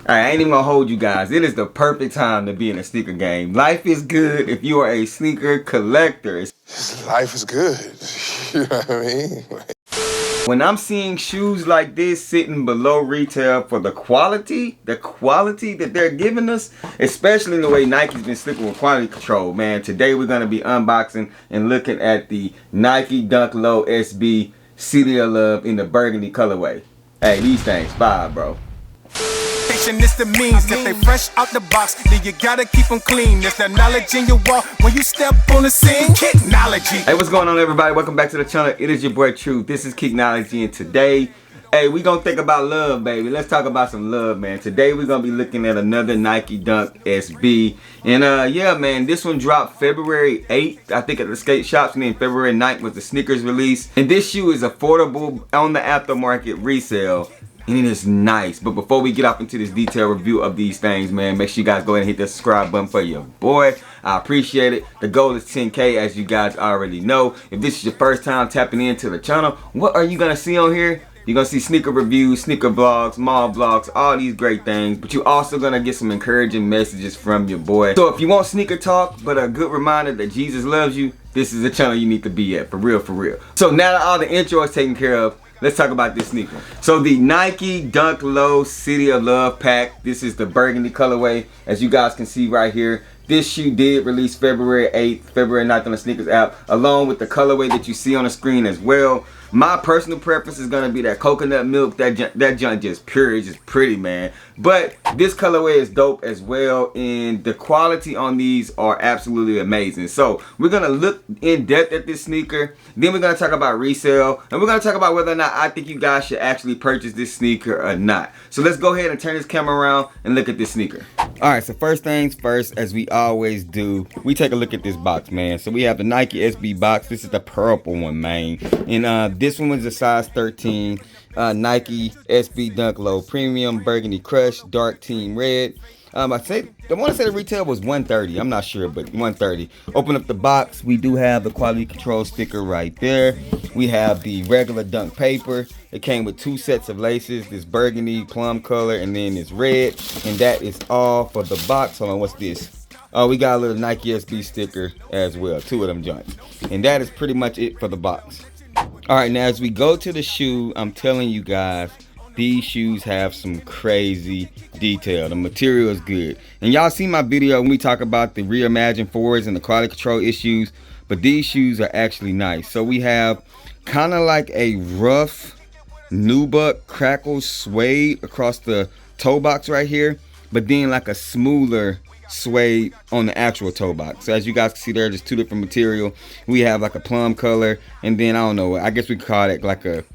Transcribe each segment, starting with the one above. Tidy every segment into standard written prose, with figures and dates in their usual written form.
Alright, I ain't even gonna hold you guys. It is the perfect time to be in a sneaker game. Life is good if you are a sneaker collector. Life is good. You know what I mean? When I'm seeing shoes like this sitting below retail for the quality that they're giving us, especially the way Nike's been sticking with quality control, man. Today we're gonna be unboxing and looking at the Nike Dunk Low SB City of Love in the burgundy colorway. Hey, these things fire, bro. It's the means if they fresh out the box, then you gotta keep them clean. There's that knowledge in your walk when you step on the scene. Technology. Hey, what's going on, everybody? Welcome back to the channel. It is your boy Truth. This is Technology, and today, hey, we gonna think about love, baby. Let's talk about some love, man. Today we're gonna be looking at another Nike Dunk SB, and yeah, man, this one dropped February 8th, I think, at the skate shops, and then February 9th was the sneakers release. And this shoe is affordable on the aftermarket resale. And it is nice. But before we get off into this detailed review of these things, man, make sure you guys go ahead and hit that subscribe button for your boy. I appreciate it. The goal is 10K, as you guys already know. If this is your first time tapping into the channel, what are you gonna see on here? You're gonna see sneaker reviews, sneaker vlogs, mall vlogs, all these great things. But you're also gonna get some encouraging messages from your boy. So if you want sneaker talk, but a good reminder that Jesus loves you, this is the channel you need to be at, for real, for real. So now that all the intro is taken care of, let's talk about this sneaker. So the Nike Dunk Low City of Love pack. This is the burgundy colorway, as you guys can see right here. This shoe did release February 8th, February 9th on the sneakers app, along with the colorway that you see on the screen as well. My personal preference is gonna be that coconut milk. That junk just pure, it's just pretty, man. But this colorway is dope as well, and the quality on these are absolutely amazing. So we're gonna look in depth at this sneaker, then we're gonna talk about resale, and we're gonna talk about whether or not I think you guys should actually purchase this sneaker or not. So let's go ahead and turn this camera around and look at this sneaker. Alright, so first things first, as we always do, we take a look at this box, man. So we have the Nike SB box. This is the purple one, man. And this one was a size 13. Nike SB Dunk Low Premium Burgundy Crush Dark Team Red. I want to say the retail was $130. I'm not sure, but $130. Open up the box. We do have the quality control sticker right there. We have the regular dunk paper. It came with two sets of laces, this burgundy plum color and then this red. And that is all for the box. Hold on, what's this? Oh, we got a little Nike SB sticker as well, two of them joints. And that is pretty much it for the box. All right, now as we go to the shoe, I'm telling you guys, these shoes have some crazy detail. The material is good. And y'all see my video when we talk about the reimagined forwards and the quality control issues, but these shoes are actually nice. So we have kind of like a rough nubuck crackle suede across the toe box right here, but then like a smoother suede on the actual toe box. So as you guys can see there, there's two different material. We have like a plum color, and then I don't know, I guess we could call it like a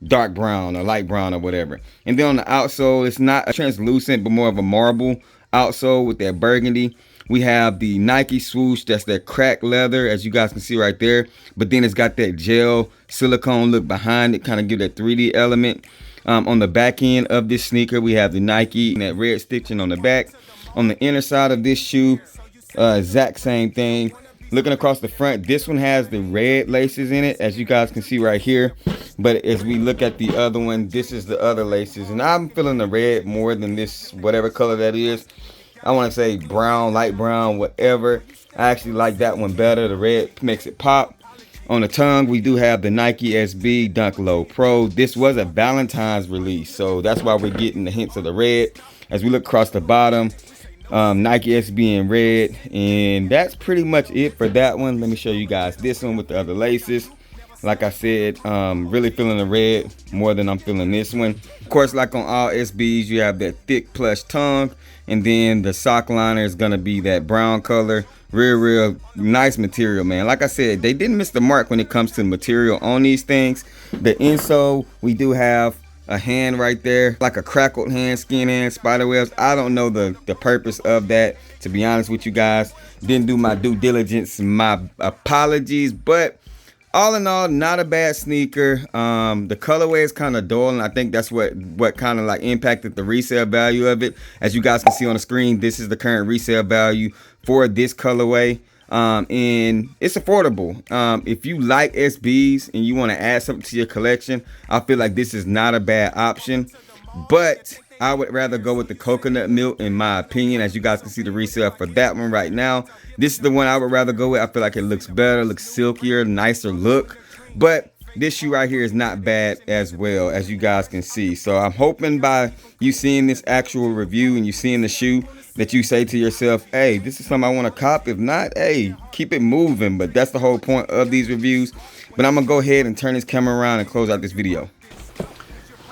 dark brown or light brown or whatever. And then on the outsole, it's not a translucent but more of a marble outsole with that burgundy. We have the Nike swoosh, that's that cracked leather, as you guys can see right there, but then it's got that gel silicone look behind it, kind of give that 3D element. On the back end of this sneaker, we have the Nike and that red stitching on the back. On the inner side of this shoe, exact same thing. Looking across the front, this one has the red laces in it, as you guys can see right here. But as we look at the other one, this is the other laces. And I'm feeling the red more than this, whatever color that is. I want to say brown, light brown, whatever. I actually like that one better. The red makes it pop. On the tongue, we do have the Nike SB Dunk Low Pro. This was a Valentine's release, so that's why we're getting the hints of the red. As we look across the bottom, Nike SB in red, and that's pretty much it for that one. Let me show you guys this one with the other laces. Like I said, really feeling the red more than I'm feeling this one. Of course, like on all SBs, you have that thick plush tongue, and then the sock liner is gonna be that brown color. Real nice material, man. Like I said, they didn't miss the mark when it comes to material on these things. The insole, we do have a hand right there, like a crackled hand, skin hand, spider webs. I don't know the purpose of that, to be honest with you guys. Didn't do my due diligence, my apologies. But all in all, not a bad sneaker. The colorway is kind of dull, and I think that's what kind of like impacted the resale value of it. As you guys can see on the screen, this is the current resale value for this colorway. And it's affordable. If you like SBs and you want to add something to your collection, I feel like this is not a bad option. But I would rather go with the coconut milk in my opinion. As you guys can see the resale for that one right now. This is the one I would rather go with. I feel like it looks better, looks silkier, nicer look. But this shoe right here is not bad as well, as you guys can see. So I'm hoping by you seeing this actual review and you seeing the shoe that you say to yourself, hey, this is something I want to cop. If not, hey, keep it moving. But that's the whole point of these reviews. But I'm gonna go ahead and turn this camera around and close out this video.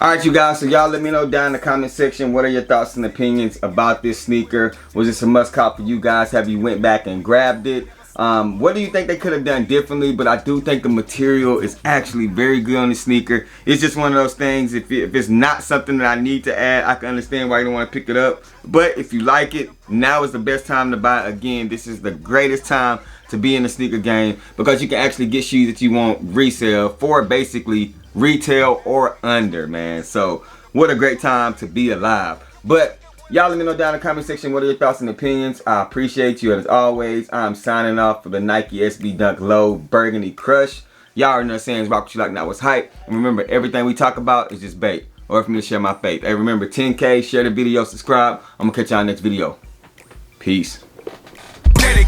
Alright, you guys, so y'all let me know down in the comment section, what are your thoughts and opinions about this sneaker? Was this a must cop for you guys? Have you went back and grabbed it? What do you think they could have done differently? But I do think the material is actually very good on the sneaker. It's just one of those things, if it's not something that I need to add, I can understand why you don't want to pick it up. But if you like it, now is the best time to buy. Again, this is the greatest time to be in the sneaker game, because you can actually get shoes that you want resale for basically retail or under, man. So what a great time to be alive. But y'all let me know down in the comment section, what are your thoughts and opinions. I appreciate you. As always, I'm signing off for the Nike SB Dunk Low Burgundy Crush. Y'all already know what I'm saying, rock what you like, not what's hype. And remember, everything we talk about is just bait, or for me to share my faith. Hey, remember, 10K, share the video, subscribe. I'm gonna catch y'all next video. Peace.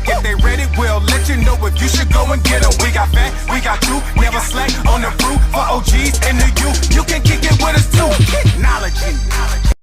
If they ready, we'll let you know if you should go and get them. We got fat, we got you, never slack on the route for OGs and the youth. You can kick it with us too. Technology.